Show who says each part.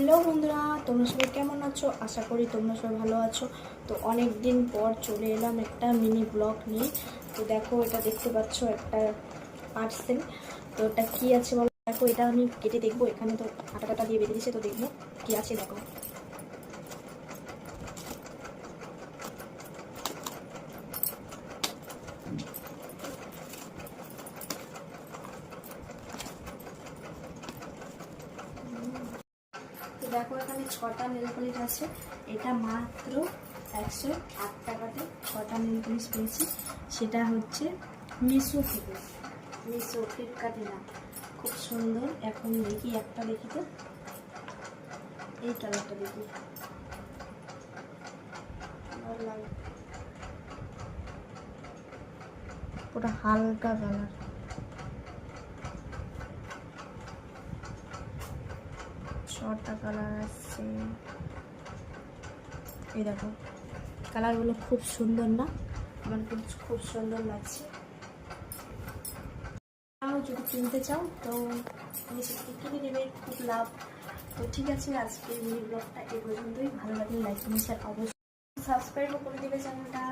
Speaker 1: Hello বন্ধুরা, তোমরা সবাই কেমন আছো? আশা করি তোমরা সবাই ভালো আছো। তো অনেক দিন পর চলে এলাম একটা মিনি ব্লগ নিয়ে। তো দেখো, এটা দেখতে পাচ্ছ একটা পার্সেল। তো এটা কী আছে বলো? দেখো, এটা আমি কেটে দেখবো। এখানে তো আটা টাটা দিয়ে বেঁধে দিয়েছে, তো দেখবো কী আছে। দেখো, তো দেখো এখানে 6টা নেল পলিশ আছে। এটা মাত্র 108 টাকাতে 6টা নেল পলিশ পেয়েছি। সেটা হচ্ছে মিশো থেকে, মিশো, ফ্লিপকার্টে না। খুব সুন্দর। এখন দেখি একটা, দেখি তো এই কালারটা দেখি, ভালো লাগে। পুরো হালকা কালার, 6টা কালার আছে। এই দেখো, কালারগুলো খুব সুন্দর না? আমার কিন্তু খুব সুন্দর লাগছে। যদি কিনতে চাও তো তুমি সেটাকে কিনে নেবে, খুব লাভ। তো ঠিক আছে, আজকে মিনি ব্লগটা এই পর্যন্তই। ভালো লাগলে লাইক, কমেন্ট, শেয়ার অবশ্যই, সাবস্ক্রাইবও করে দেবে চ্যানেলটা।